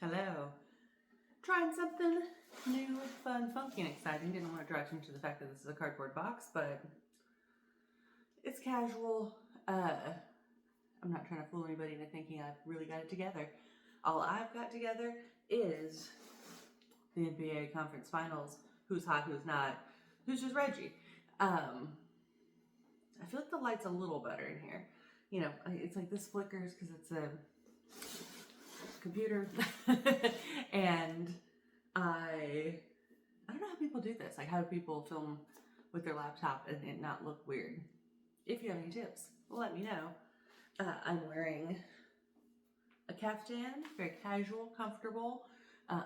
Hello. Trying something new, fun, funky, and exciting. Didn't want to direct you to the fact that this is a cardboard box, but it's casual. I'm not trying to fool anybody into thinking I've really got it together. All I've got together is the NBA conference finals. Who's hot, who's not, who's just Reggie. I feel like the light's a little better in here. You know, it's like this flickers because it's a computer and I don't know how people do this. Like, how do people film with their laptop and it not look weird? If you have any tips, let me know. I'm wearing a caftan, very casual, comfortable,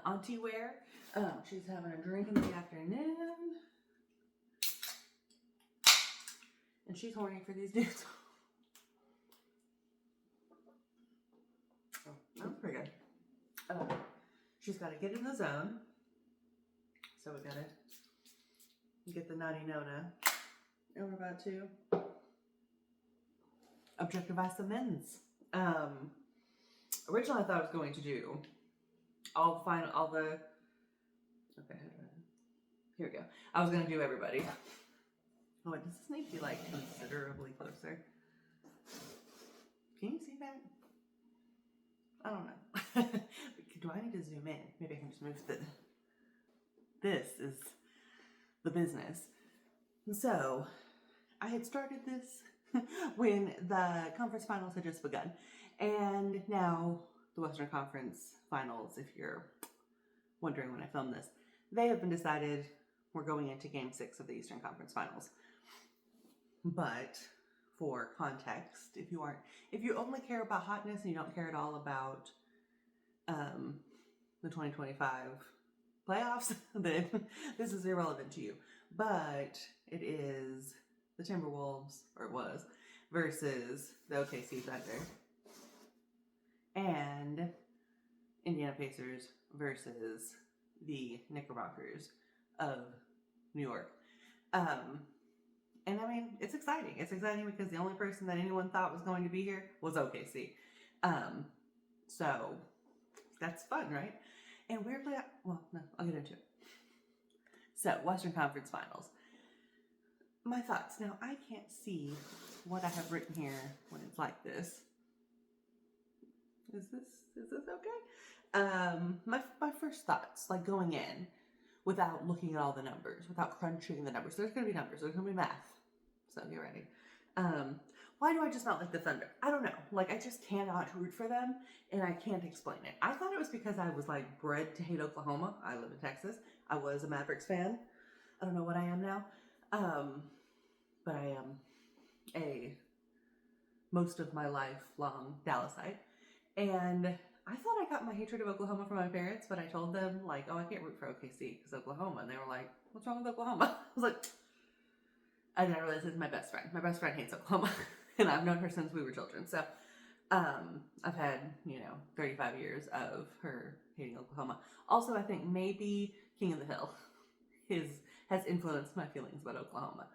auntie wear. She's having a drink in the afternoon and she's horny for these dudes. Oh, that was pretty good. She's got to get in the zone. So we got to get the naughty Nona. And we're about to objectify some men's. Originally I thought I was going to do okay, here we go. I was going to do everybody. Oh, does this need to be like considerably closer? Can you see that? I don't know. Do I need to zoom in? Maybe I can just move This is the business. So, I had started this when the conference finals had just begun. And now the Western Conference finals, if you're wondering when I filmed this, they have been decided. We're going into Game 6 of the Eastern Conference Finals. But for context, if you only care about hotness and you don't care at all about the 2025 playoffs, then this is irrelevant to you. But it is the Timberwolves, or it was, versus the OKC Thunder and Indiana Pacers versus the Knickerbockers of New York. And I mean, it's exciting. It's exciting because the only person that anyone thought was going to be here was OKC. So that's fun, right? And weirdly, well, no, I'll get into it. So, Western Conference Finals. My thoughts. Now, I can't see what I have written here when it's like this. Is this okay? My first thoughts, like going in, without looking at all the numbers, without crunching the numbers. There's going to be numbers. There's going to be math. So get ready. Why do I just not like the Thunder? I don't know. Like, I just cannot root for them, and I can't explain it. I thought it was because I was, like, bred to hate Oklahoma. I live in Texas. I was a Mavericks fan. I don't know what I am now. But I am most of my life long Dallasite. And I thought I got my hatred of Oklahoma from my parents, but I told them, like, oh, I can't root for OKC because Oklahoma. And they were like, what's wrong with Oklahoma? I was like, I didn't realize this is my best friend. My best friend hates Oklahoma, and I've known her since we were children. So I've had, 35 years of her hating Oklahoma. Also, I think maybe King of the Hill has influenced my feelings about Oklahoma.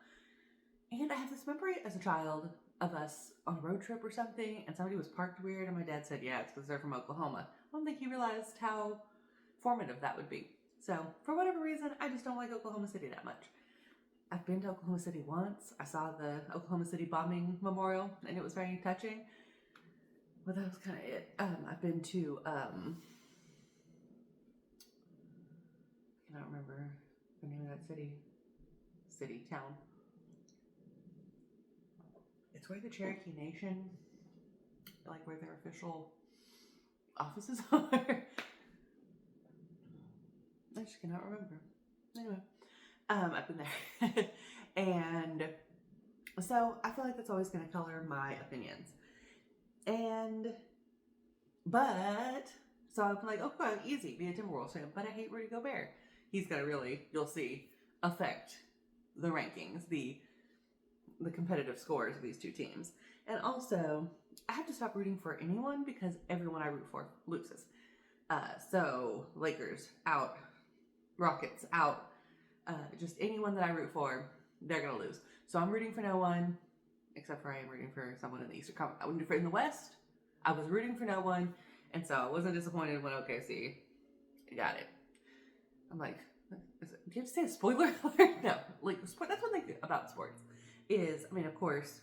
And I have this memory as a child of us on a road trip or something, and somebody was parked weird, and my dad said, yeah, it's because they're from Oklahoma. I don't think he realized how formative that would be. So, for whatever reason, I just don't like Oklahoma City that much. I've been to Oklahoma City once. I saw the Oklahoma City bombing memorial, and it was very touching. But that was kind of it. I've been to, I cannot remember the name of that town. It's where the Cherokee Nation, like where their official offices are. I just cannot remember. Anyway. I've been there. And so I feel like that's always going to color my opinions. So I'm like, okay, easy, be a Timberwolves fan. But I hate Rudy Gobert. He's going to really, you'll see, affect the rankings, the competitive scores of these two teams. And also, I have to stop rooting for anyone because everyone I root for loses. So Lakers, out. Rockets, out. Just anyone that I root for, they're going to lose. So I'm rooting for no one, except for I am rooting for someone in the Eastern Conference. In the West, I was rooting for no one, And so I wasn't disappointed when OKC got it. I'm like, do you have to say a spoiler alert? No, like that's one thing about sports is, I mean, of course,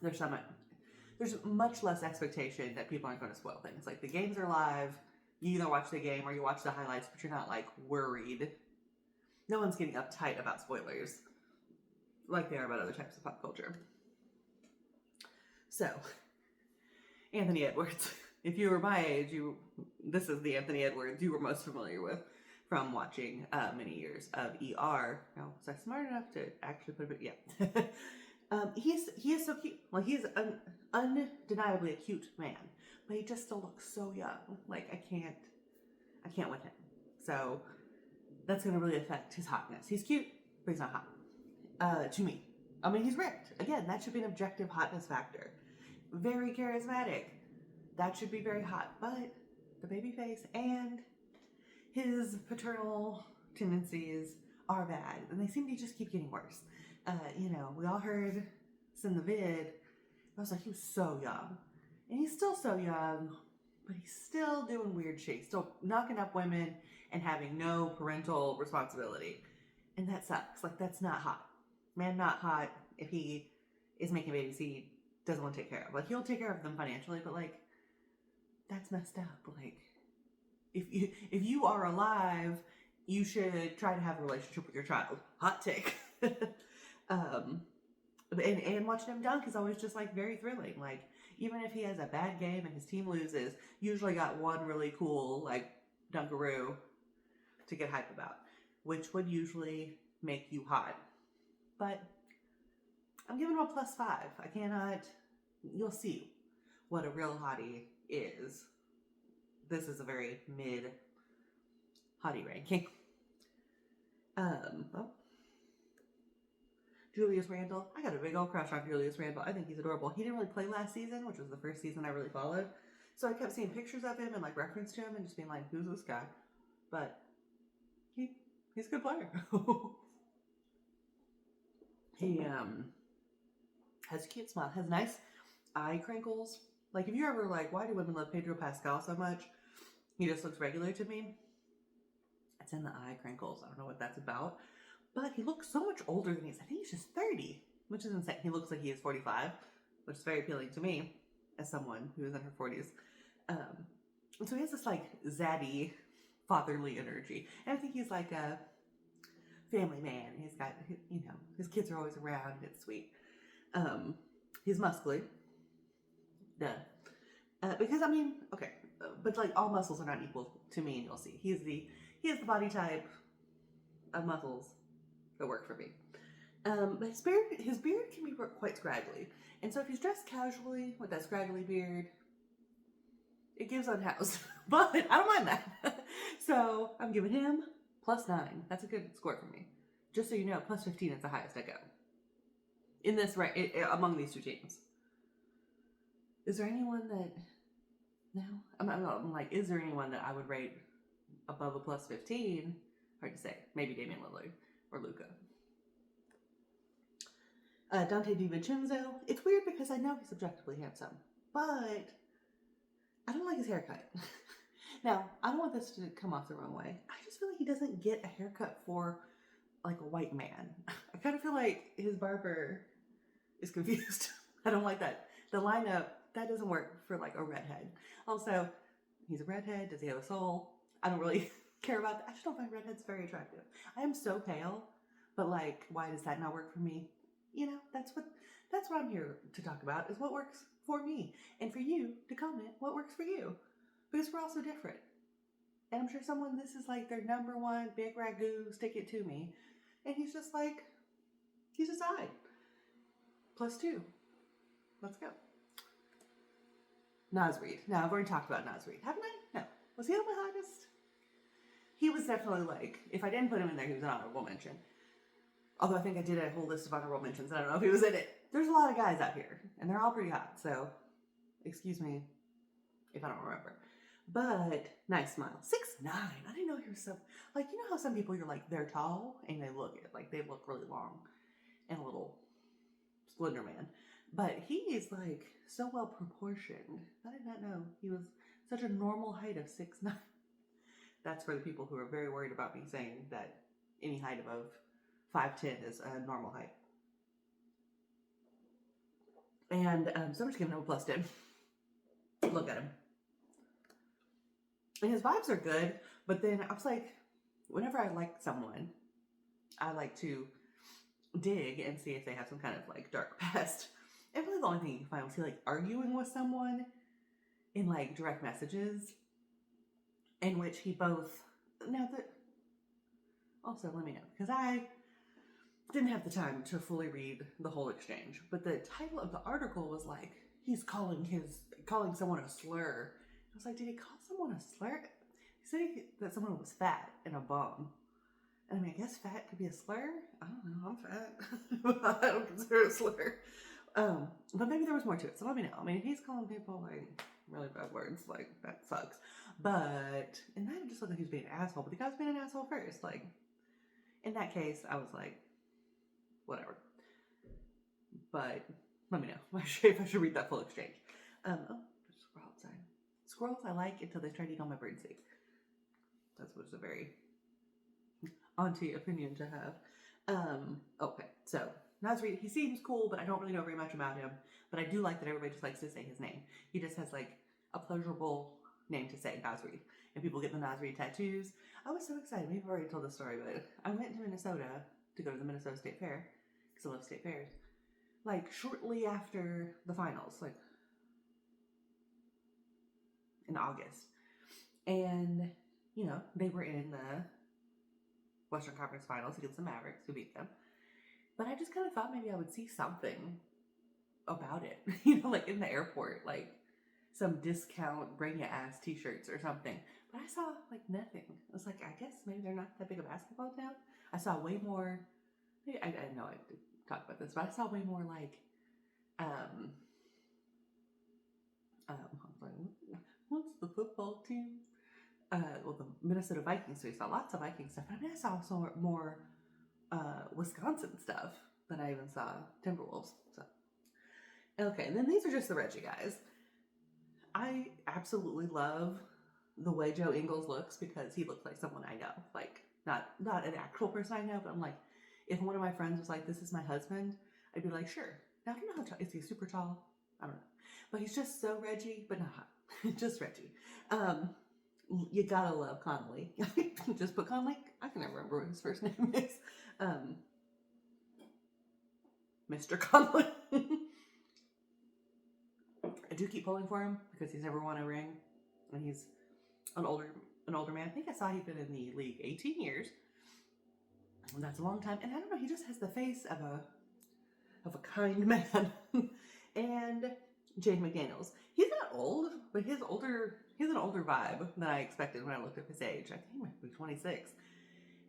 there's much less expectation that people aren't going to spoil things. Like the games are live, you either watch the game or you watch the highlights, but you're not like worried. No one's getting uptight about spoilers like they are about other types of pop culture. So, Anthony Edwards. If you were my age, this is the Anthony Edwards you were most familiar with from watching many years of ER. Now, was I smart enough to actually put it? Yeah. He is so cute. Like, he is an undeniably a cute man, but he just still looks so young. Like, I can't with him. So that's going to really affect his hotness. He's cute, but he's not hot. To me. I mean, he's ripped. Again, that should be an objective hotness factor. Very charismatic. That should be very hot. But the baby face and his paternal tendencies are bad. And they seem to just keep getting worse. We all heard in the vid, I was like, he was so young. And he's still so young, but he's still doing weird shit. He's still knocking up women and having no parental responsibility. And that sucks. Like, that's not hot. Man, not hot if he is making babies he doesn't want to take care of. Like, he'll take care of them financially, but like, that's messed up. Like, if you are alive, you should try to have a relationship with your child. Hot take. And watching him dunk is always just like very thrilling. Like, even if he has a bad game and his team loses, usually got one really cool like dunkaroo to get hype about, which would usually make you hot. But I'm giving him a +5. I cannot. You'll see what a real hottie is. This is a very mid hottie ranking. Julius Randle. I got a big old crush on Julius Randle. I think he's adorable. He didn't really play last season, which was the first season I really followed. So I kept seeing pictures of him and like reference to him and just being like, who's this guy? But he's a good player. He has a cute smile, has nice eye crinkles. Like, if you're ever like, why do women love Pedro Pascal so much? He just looks regular to me. It's in the eye crinkles. I don't know what that's about. But he looks so much older than he is. I think he's just 30, which is insane. He looks like he is 45, which is very appealing to me as someone who is in her 40s. And so he has this like zaddy, fatherly energy. And I think he's like a family man. He's got, his kids are always around. It's sweet. He's muscly. Duh. Because I mean, okay, but like all muscles are not equal to me, and you'll see. He has the body type of muscles that work for me. But his beard can be quite scraggly. And so if he's dressed casually with that scraggly beard, it gives unhoused. But I don't mind that. So I'm giving him +9. That's a good score for me. Just so you know, +15 is the highest I go. In this, among these two teams. Is there anyone that, no? I'm like, is there anyone that I would rate above a +15? Hard to say. Maybe Damian Lillard or Luka. Dante DiVincenzo. It's weird because I know he's objectively handsome, but I don't like his haircut. Now, I don't want this to come off the wrong way. I just feel like he doesn't get a haircut for like a white man. I kind of feel like his barber is confused. I don't like that. The lineup, that doesn't work for like a redhead. Also, he's a redhead. Does he have a soul? I don't really care about that. I just don't find redheads very attractive. I am so pale, but like, why does that not work for me? That's what I'm here to talk about, is what works for me. And for you to comment what works for you. Because we're all so different. And I'm sure this is like their number one big ragu, stick it to me. And he's just like, he's a side. +2. Let's go. Naz Reid. Now, I've already talked about Naz Reid, haven't I? No. Was he on my hottest? He was definitely like, if I didn't put him in there, he was an honorable mention. Although I think I did a whole list of honorable mentions. I don't know if he was in it. There's a lot of guys out here, and they're all pretty hot. So, excuse me if I don't remember. But, nice smile. 6'9". I didn't know he was so, like, you know how some people you're like, they're tall, and they look really long and a little Slender Man. But he is like so well proportioned. I did not know he was such a normal height of 6'9". That's for the people who are very worried about me saying that any height above 5'10" is a normal height. And so I'm just giving him a +10. Look at him. And his vibes are good, but then I was like, whenever I like someone, I like to dig and see if they have some kind of like dark past. And really the only thing you can find was he like arguing with someone in like direct messages, in which he both, now that, also let me know, because I didn't have the time to fully read the whole exchange, but the title of the article was like, he's calling someone a slur. I was like, did he call someone a slur? He said that someone was fat and a bum. And I mean, I guess fat could be a slur. I don't know, I'm fat. I don't consider it a slur. But maybe there was more to it, so let me know. I mean, if he's calling people like really bad words, like that sucks. But, and that just looked like he was being an asshole, but the guy was being an asshole first. Like, in that case, I was like, whatever. But let me know if I should read that full exchange. Oh, there's a squirrel outside. Squirrels I like until they try to eat on my birdseed. That was a very auntie opinion to have. Okay, so Nasri, he seems cool, but I don't really know very much about him. But I do like that everybody just likes to say his name. He just has like a pleasurable name to say, Nasri. And people get the Nasri tattoos. I was so excited. Maybe I've already told this story, but I went to Minnesota to go to the Minnesota State Fair, because I love state fairs, like shortly after the finals, like in August. And, you know, they were in the Western Conference Finals against the Mavericks, who beat them. But I just kind of thought maybe I would see something about it, you know, like in the airport, like some discount bring your ass t-shirts or something. But I saw like nothing. I was like, I guess maybe they're not that big a basketball town. I saw way more, I know I did talk about this, but I saw way more like, what's the football team? Well, the Minnesota Vikings. So we saw lots of Viking stuff. I mean, I saw also more Wisconsin stuff than I even saw Timberwolves. So, okay, and then these are just the Reggie guys. I absolutely love the way Joe Ingles looks, because he looks like someone I know. Like, not an actual person I know, but I'm like, if one of my friends was like, this is my husband, I'd be like, sure. Now, I don't know how tall, is he super tall? I don't know. But he's just so Reggie, but not hot. Just Reggie. You gotta love Conley. Just put Conley. I can never remember what his first name is. Mr. Conley. I do keep pulling for him because he's never won a ring, and he's an older man. I think I saw he'd been in the league 18 years. And that's a long time. And I don't know, he just has the face of a kind man. And Jade McDaniels. He's not old, but he's an older vibe than I expected when I looked up his age. I think he might be 26.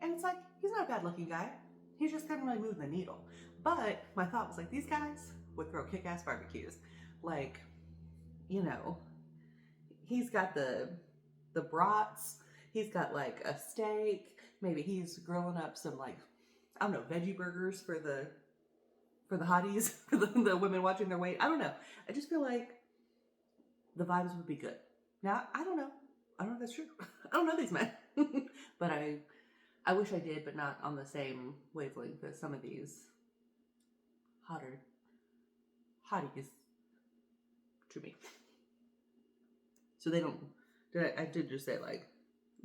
And it's like, he's not a bad looking guy. He just couldn't really move the needle. But my thought was like, these guys would throw kick-ass barbecues. Like, you know, he's got the brats. He's got like a steak. Maybe he's grilling up some like, I don't know, veggie burgers for the hotties, for the women watching their weight. I don't know. I just feel like the vibes would be good. Now, I don't know. I don't know if that's true. I don't know these men. But I wish I did, but not on the same wavelength as some of these hotties to me. So they don't, I did just say like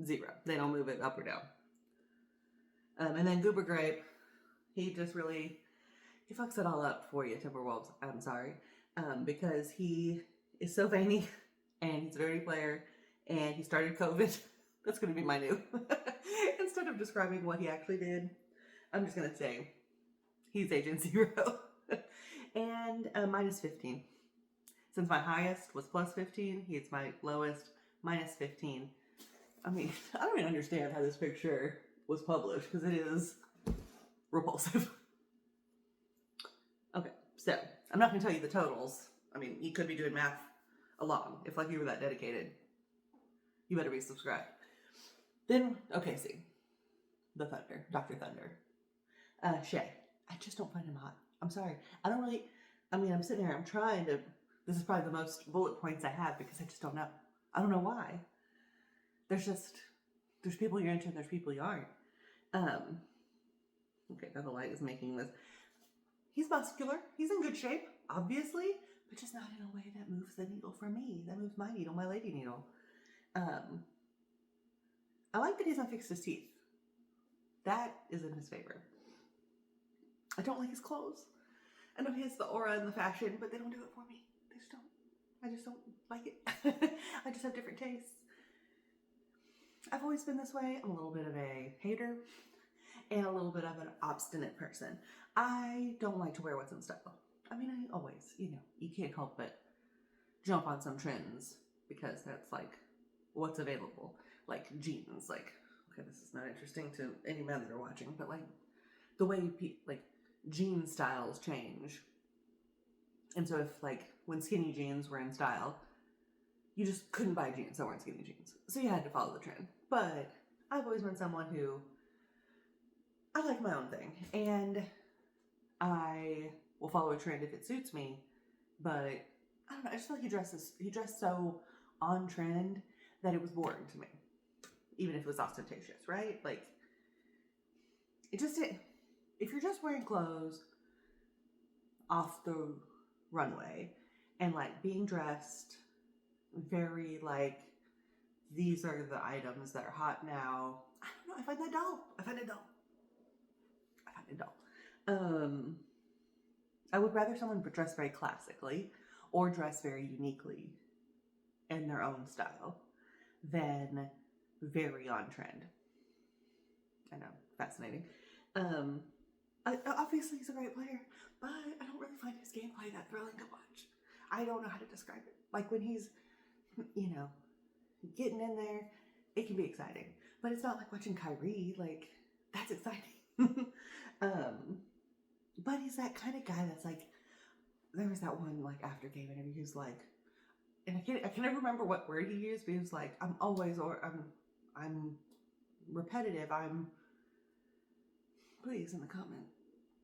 0. They don't move it up or down. And then Goober Grape, he just really, he fucks it all up for you, Timberwolves. I'm sorry. Because he is so veiny, and he's a dirty player, and he started COVID. That's going to be my new. Instead of describing what he actually did, I'm just going to say he's Agent 0. And minus 15. Since my highest was plus 15, he's my lowest, minus 15. I mean, I don't even understand how this picture was published, because it is repulsive. Okay, so I'm not going to tell you the totals. I mean, you could be doing math along. If like you were that dedicated, you better be subscribed. Then, okay, see. The Thunder, Dr. Thunder. Shay. I just don't find him hot. I'm sorry. I'm sitting here, I'm trying to, this is probably the most bullet points I have, because I just don't know. I don't know why. There's people you're into and there's people you aren't. Okay, now the light is making this. He's muscular. He's in good shape, obviously, but just not in a way that moves the needle for me. That moves my needle, my lady needle. I like that he hasn't fixed his teeth. That is in his favor. I don't like his clothes. I know he has the aura and the fashion, but they don't do it for me. They just don't. I just don't like it. I just have different tastes. I've always been this way. I'm a little bit of a hater and a little bit of an obstinate person. I don't like to wear what's in style. I mean, I always, you can't help but jump on some trends because that's like what's available. Like jeans, like, okay, this is not interesting to any men that are watching, but like the way jean styles change. And so if like when skinny jeans were in style, you just couldn't buy jeans that weren't skinny jeans. So you had to follow the trend. But I've always been someone who, I like my own thing. And I will follow a trend if it suits me. But I don't know, I just feel like he dressed so on trend that it was boring to me. Even if it was ostentatious, right? Like, it just didn't. If you're just wearing clothes off the runway and like being dressed very like, these are the items that are hot now, I don't know, I find that dull. I find it dull. I would rather someone dress very classically or dress very uniquely in their own style than very on trend. I know, fascinating. Obviously he's a great player, but I don't really find his gameplay that thrilling to watch. I don't know how to describe it. Like when he's, getting in there, it can be exciting, but it's not like watching Kyrie. Like, that's exciting. But he's that kind of guy that's like, there was that one like after game interview, he was like, and I can never remember what word he used, but he was like, I'm repetitive. Please in the comment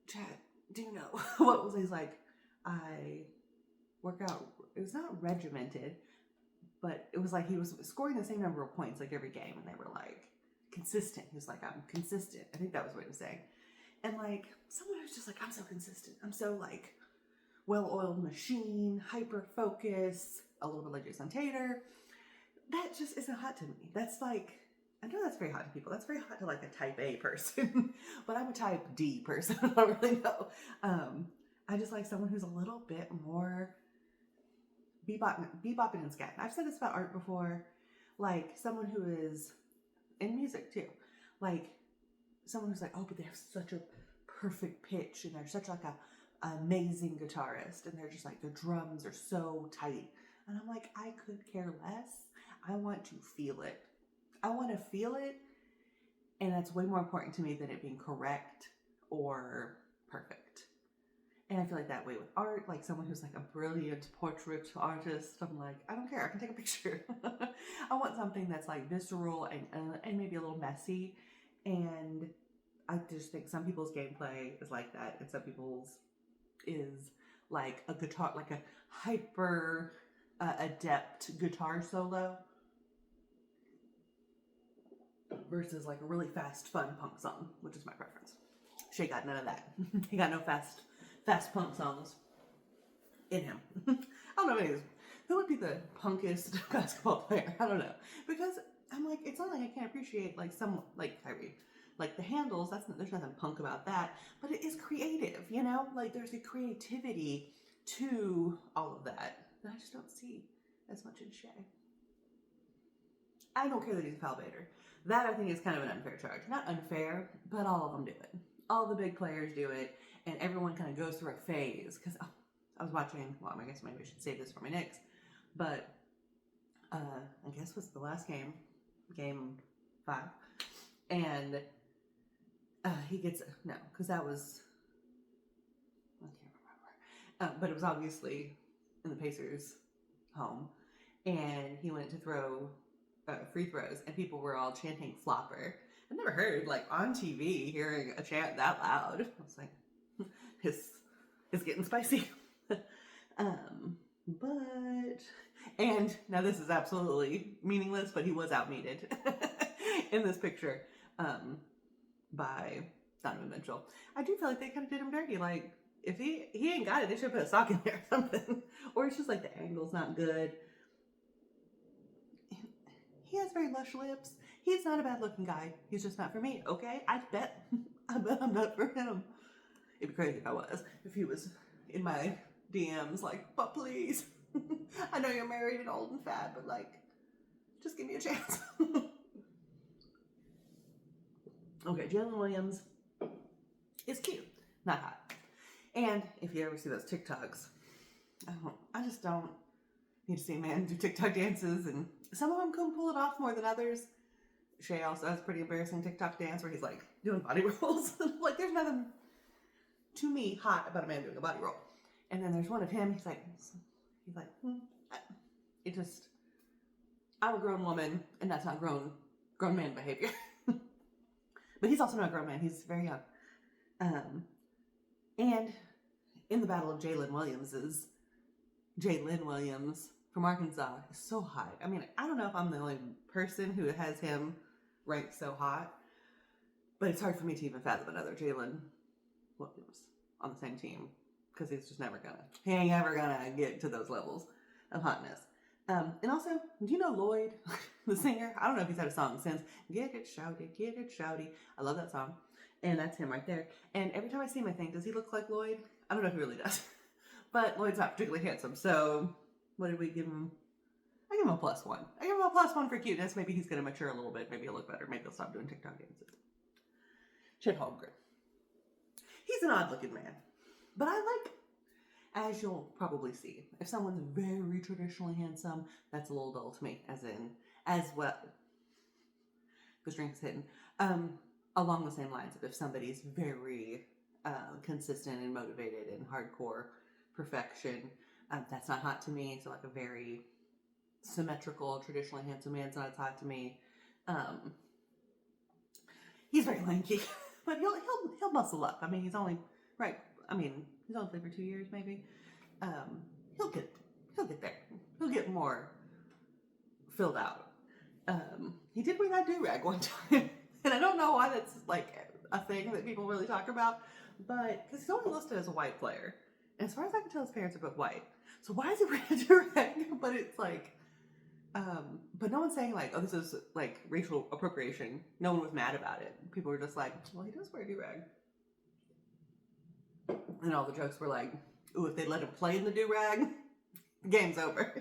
chat, do you know what was he's like? I work out. It was not regimented, but it was like he was scoring the same number of points like every game, and they were like consistent. He was like, I'm consistent. I think that was what he was saying. And like someone who's just like, I'm so consistent. I'm so like well-oiled machine, hyper focus, a little bit like Jason Tater. That just isn't hot to me. That's like, I know that's very hot to people. That's very hot to like a type A person, but I'm a type D person. I don't really know. I just like someone who's a little bit more bebopping and scatting. I've said this about art before, like someone who is in music too, like someone who's like, oh, but they have such a perfect pitch and they're such like a amazing guitarist and they're just like, the drums are so tight. And I'm like, I could care less. I want to feel it. I want to feel it. And that's way more important to me than it being correct or perfect. And I feel like that way with art, like someone who's like a brilliant portrait artist, I'm like, I don't care, I can take a picture. I want something that's like visceral and maybe a little messy. And I just think some people's gameplay is like that, and some people's is like a guitar, like a hyper adept guitar solo versus like a really fast, fun punk song, which is my preference. Shay got none of that. He got no fast punk songs in him. I don't know who would be the punkest basketball player. I don't know, because I'm like, it's not like I can't appreciate like someone like Kyrie, like the handles. There's nothing punk about that, but it is creative, Like there's a creativity to all of that I just don't see as much in Shay. I don't care that he's a foul baiter. That I think is kind of an unfair charge. Not unfair, but all of them do it. All the big players do it, and everyone kind of goes through a phase. Because I was watching, well, I guess maybe I should save this for my Knicks, but I guess was the last game 5, and he gets, no, because that was, I can't remember, but it was obviously in the Pacers' home, and he went to throw free throws, and people were all chanting flopper. I've never heard, like, on TV, hearing a chant that loud. I was like, it's getting spicy. But And now this is absolutely meaningless, but he was outmeated in this picture by Donovan Mitchell. I do feel like they kind of did him dirty. Like, if he ain't got it, they should put a sock in there or something. Or it's just like the angle's not good. He has very lush lips. He's not a bad looking guy. He's just not for me, okay? I bet I'm not for him. It'd be crazy if I was. If he was in my DMs like, but please. I know you're married and old and fat, but like, just give me a chance. Okay, Jalen Williams is cute, not hot. And if you ever see those TikToks, I just don't need to see a man do TikTok dances, and some of them can pull it off more than others. Shay also has a pretty embarrassing TikTok dance where he's like doing body rolls. Like, there's nothing to me hot about a man doing a body roll. And then there's one of him, he's like, it just, I'm a grown woman, and that's not grown man behavior. But he's also not a grown man, he's very young. And in the battle of Jalen Williams from Arkansas is so hot. I mean, I don't know if I'm the only person who has him ranked so hot, but it's hard for me to even fathom another Jalen Williams on the same team, because he's just he ain't ever gonna get to those levels of hotness. And also, do you know Lloyd, the singer? I don't know if he's had a song since. Get it shouty. I love that song. And that's him right there. And every time I see him, I think, does he look like Lloyd? I don't know if he really does. But Lloyd's not particularly handsome, so what did we give him? I give him a +1. I give him a +1 for cuteness. Maybe he's going to mature a little bit. Maybe he'll look better. Maybe he'll stop doing TikTok dances. Chet Holmgren. He's an odd-looking man. But I like, as you'll probably see, if someone's very traditionally handsome, that's a little dull to me, as well. Because drink's hitting. Along the same lines of if somebody's very consistent and motivated and hardcore perfection, that's not hot to me. So like a very symmetrical, traditionally handsome man's not as hot to me. He's very lanky, but he'll muscle up. I mean, he's only played for 2 years, maybe. He'll get there. He'll get more filled out. He did wear that do-rag one time. And I don't know why that's like a thing that people really talk about, but because he's only listed as a white player. And as far as I can tell, his parents are both white. So why is he wearing a do-rag? But it's like, but no one's saying like, oh, this is like racial appropriation. No one was mad about it. People were just like, well, he does wear a do-rag. And all the jokes were like, ooh, if they let him play in the do-rag, the game's over.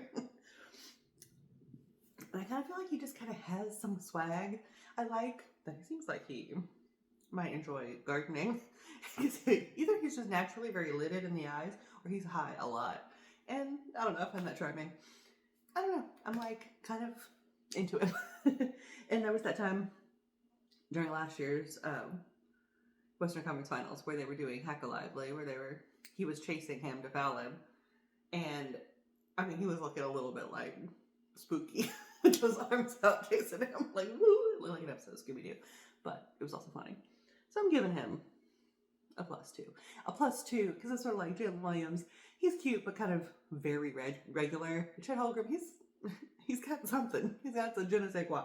And I kind of feel like he just kind of has some swag. I like that he seems like he might enjoy gardening. Either he's just naturally very lidded in the eyes, or he's high a lot. And I don't know, I find that charming. I don't know, I'm like kind of into it. And there was that time during last year's Western Conference Finals where they were doing Hack a Lively, where he was chasing him to foul him. And I mean, he was looking a little bit like spooky. With his arms out chasing him, like, woo, it looked like an episode of Scooby-Doo. But it was also funny. So I'm giving him a +2. A +2, because it's sort of like Jalen Williams. He's cute, but kind of very regular. Chet Holmgren, he's got something. He's got some je ne sais quoi.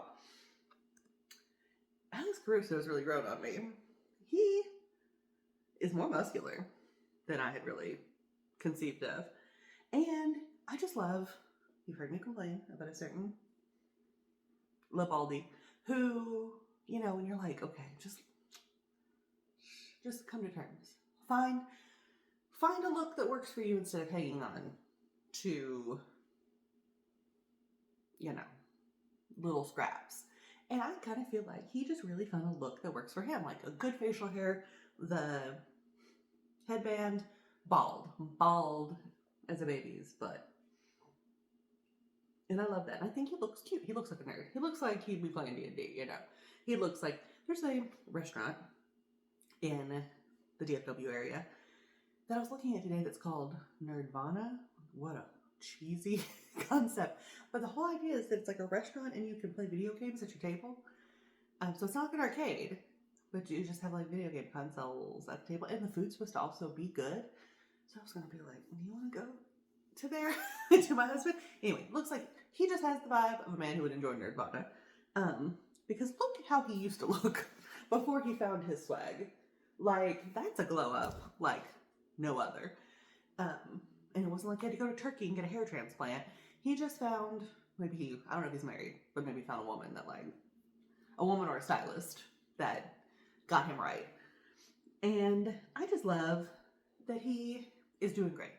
Alex Caruso has really grown on me. He is more muscular than I had really conceived of. And I just love, you've heard me complain about a certain Labaldi, who, you know, when you're like, okay, just come to terms. Find a look that works for you instead of hanging on to, you know, little scraps. And I kind of feel like he just really found a look that works for him, like a good facial hair, the headband, bald as a baby's butt. And I love that. And I think he looks cute. He looks like a nerd. He looks like he'd be playing D&D, you know. He looks like, there's a restaurant in the DFW area that I was looking at today that's called Nerdvana. What a cheesy concept. But the whole idea is that it's like a restaurant and you can play video games at your table. So it's not like an arcade, but you just have like video game consoles at the table. And the food's supposed to also be good. So I was going to be like, do you want to go to their to my husband. Anyway, looks like he just has the vibe of a man who would enjoy Nerdvana. Because look at how he used to look before he found his swag. Like, that's a glow up like no other. And it wasn't like he had to go to Turkey and get a hair transplant. He just found, I don't know if he's married, but maybe found a woman or a stylist that got him right. And I just love that he is doing great.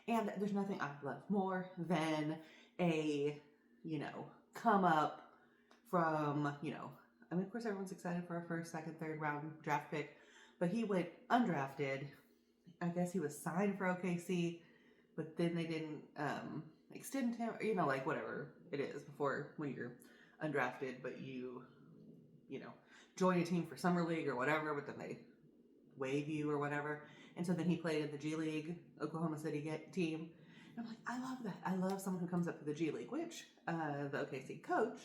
And there's nothing I love more than a, come up from, of course everyone's excited for a first, second, third round draft pick, but he went undrafted. I guess he was signed for OKC, but then they didn't extend him, whatever it is before when you're undrafted, but you join a team for summer league or whatever, but then they waive you or whatever. And so then he played in the G League, Oklahoma City team. And I'm like, I love that. I love someone who comes up to the G League, which the OKC coach,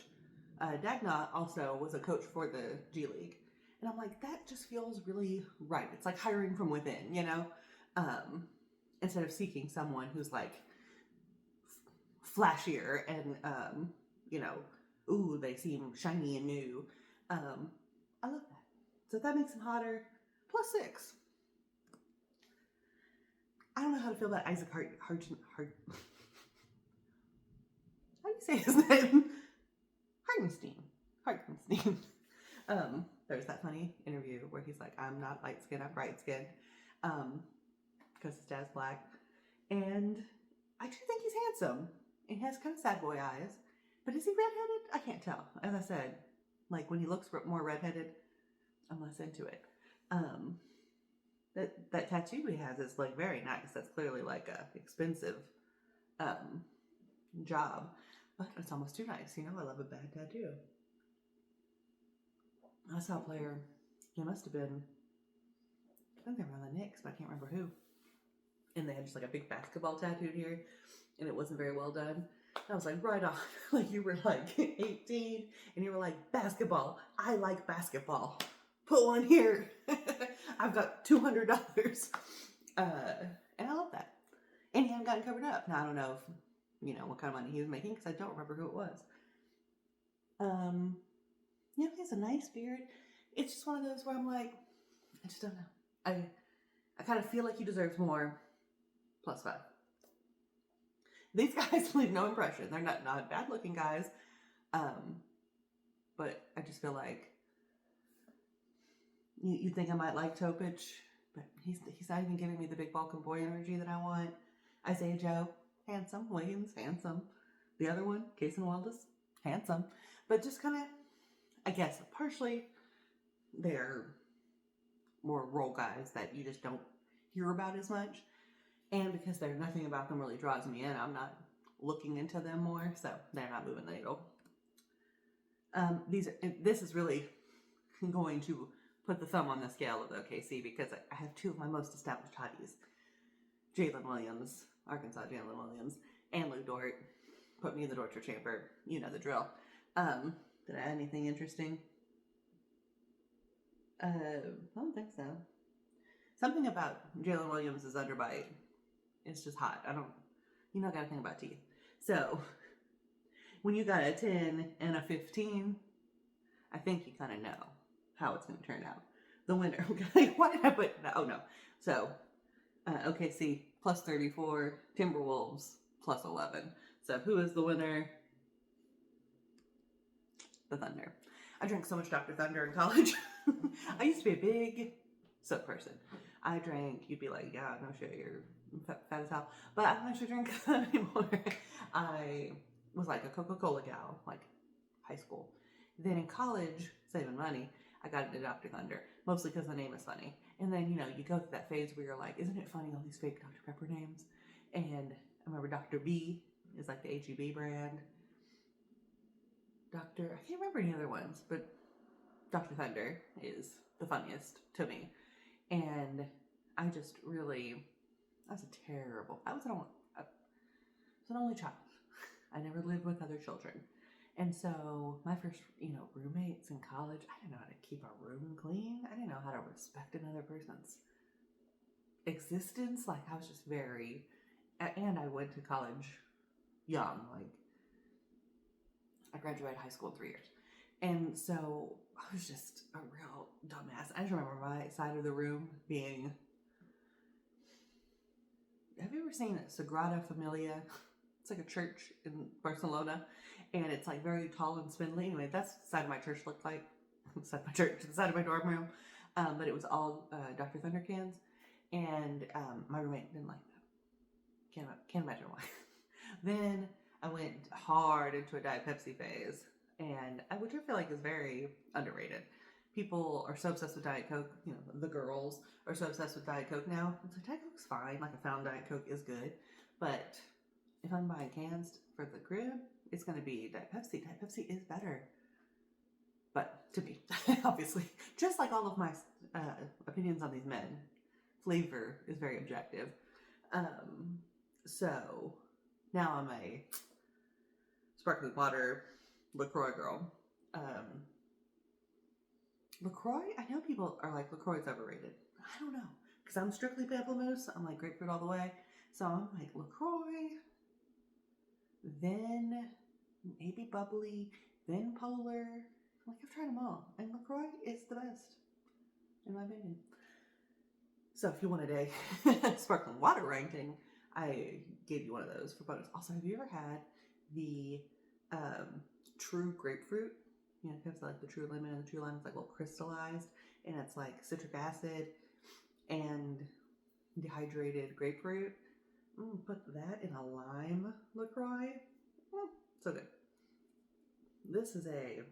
Dagnott, also was a coach for the G League. And I'm like, that just feels really right. It's like hiring from within, instead of seeking someone who's like flashier and, ooh, they seem shiny and new. I love that. So that makes him hotter. +6. I don't know how to feel about Isaac Hart. How do you say his name? Hartenstein. There's that funny interview where he's like, I'm not light skinned, I'm bright skinned. Because his dad's black. And I do think he's handsome. And he has kind of sad boy eyes. But is he redheaded? I can't tell. As I said, like when he looks more redheaded, I'm less into it. That tattoo he has is like very nice. That's clearly like a expensive job, but it's almost too nice. I love a bad tattoo. I saw a player. They must have been, I think they were on the Knicks, but I can't remember who. And they had just like a big basketball tattooed here, and it wasn't very well done. I was like, right on. Like you were like 18, and you were like, basketball. I like basketball. Put one here. I've got $200. And I love that. And he hadn't gotten covered up. Now, I don't know if, what kind of money he was making, because I don't remember who it was. He has a nice beard. It's just one of those where I'm like, I just don't know. I kind of feel like he deserves more. +5. These guys leave no impression. They're not bad looking guys. But I just feel like you think I might like Topic, but he's not even giving me the big Balkan boy energy that I want. Isaiah Joe, handsome. Williams, handsome. The other one, Case and Wallace, handsome. But just kind of, I guess, partially they're more role guys that you just don't hear about as much. And because nothing about them really draws me in, I'm not looking into them more, so they're not moving the needle. This is really going to put the thumb on the scale of the OKC because I have two of my most established hotties. Jalen Williams, Arkansas Jalen Williams, and Lou Dort. Put me in the torture chamber. You know the drill. Did I add anything interesting? I don't think so. Something about Jalen Williams' underbite is just hot. I gotta think about teeth. So, when you got a 10 and a 15, I think you kind of know how it's going to turn out. The winner. Why did I put that? Oh, no. So, OKC +34, Timberwolves +11. So, who is the winner? The Thunder. I drank so much Dr. Thunder in college. I used to be a big soap person. I drank, you'd be like, yeah, no shit, you're fat as hell. But I don't actually drink that anymore. I was like a Coca-Cola gal, like high school. Then in college, saving money, I got into Dr. Thunder, mostly because the name is funny. And then, you go through that phase where you're like, isn't it funny, all these fake Dr. Pepper names? And I remember Dr. B is like the HEB brand. I can't remember any other ones, but Dr. Thunder is the funniest to me. And I just really, I was an only child. I never lived with other children. And so my first, roommates in college, I didn't know how to keep a room clean. I didn't know how to respect another person's existence. Like I was just very, and I went to college young. Like, I graduated high school in 3 years. And so I was just a real dumbass. I just remember my side of the room being, have you ever seen Sagrada Familia? It's like a church in Barcelona, and it's like very tall and spindly. Anyway, that's the side of my church looked like. The side of my church, the side of my dorm room. But it was all Dr. Thunder cans, and my roommate didn't like that. Can't imagine why. Then I went hard into a Diet Pepsi phase, and which I feel like is very underrated. People are so obsessed with Diet Coke. You know, the girls are so obsessed with Diet Coke now. It's like, Diet Coke's fine. Like, I found Diet Coke is good, but if I'm buying cans for the crib, it's going to be Diet Pepsi. Diet Pepsi is better. But to me, obviously, just like all of my opinions on these men, flavor is very objective. So now I'm a sparkling water LaCroix girl. LaCroix, I know people are like, LaCroix's overrated. I don't know, because I'm strictly pamplemousse. I'm like grapefruit all the way. So I'm like LaCroix, then maybe bubbly, then polar. Like, I've tried them all, and LaCroix is the best, in my opinion. So if you wanted a sparkling water ranking, I gave you one of those for bonus. Also, have you ever had the true grapefruit? You know, it's like the true lemon, and the true lime is like a little crystallized, and it's like citric acid and dehydrated grapefruit. Put that in a lime LaCroix. So good. This is I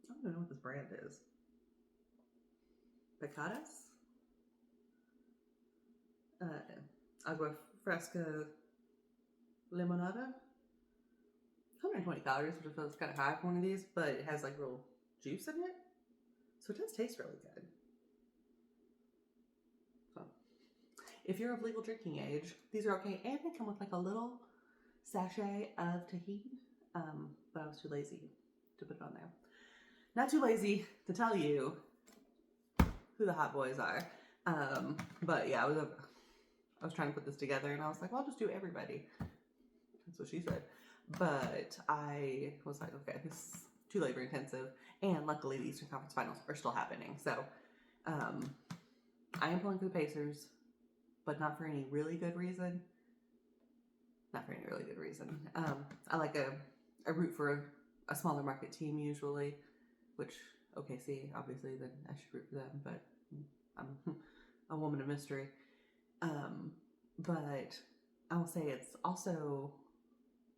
don't even know what this brand is. Picadas? Agua Fresca Limonada. 120 calories, which I feel is kind of high for one of these, but it has like little juice in it. So it does taste really good. So if you're of legal drinking age, these are okay. And they come with like a little sachet of tahini. But I was too lazy to put it on there. Not too lazy to tell you who the hot boys are. But yeah, I was trying to put this together, and I was like, well, I'll just do everybody. That's what she said. But I was like, okay, this is too labor intensive. And luckily, the Eastern Conference Finals are still happening. So I am pulling for the Pacers, but not for any really good reason. Not for any really good reason. I like a root for a smaller market team usually, which OKC, obviously, then I should root for them, but I'm a woman of mystery. But I will say it's also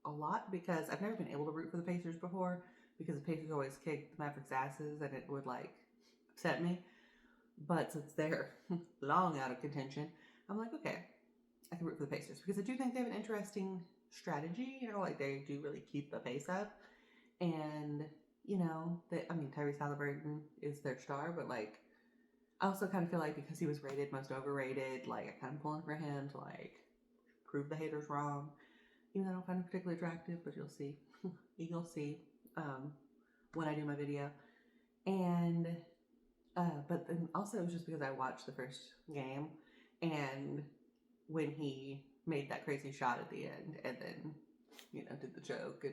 a lot because I've never been able to root for the Pacers before, because the Pacers always kick the Mavericks' asses and it would like upset me. But since they're long out of contention, I'm like, okay, I can root for the Pacers, because I do think they have an interesting strategy. You know, like they do really keep the pace up, and you know, Tyrese Halliburton is their star, but like I also kind of feel like because he was rated most overrated, like I kind of pulling for him to like prove the haters wrong. Even though I don't find him particularly attractive, but you'll see. You'll see when I do my video. And but then also it was just because I watched the first game, and when he made that crazy shot at the end, and then did the joke,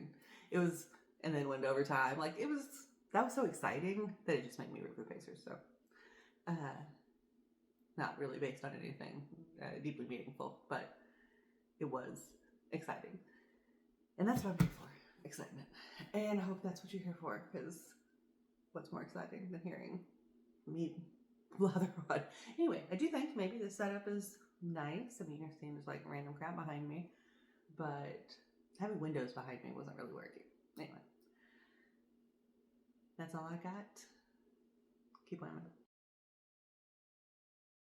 and then went to overtime. Like that was so exciting that it just made me root for the Pacers. So not really based on anything deeply meaningful, but it was exciting, and that's what I'm here for, excitement. And I hope that's what you're here for, because what's more exciting than hearing me blather on? Anyway, I do think maybe this setup is nice. I mean, you're seeing there's like random crap behind me, but having windows behind me wasn't really working. Anyway, that's all I got. Keep playing with it.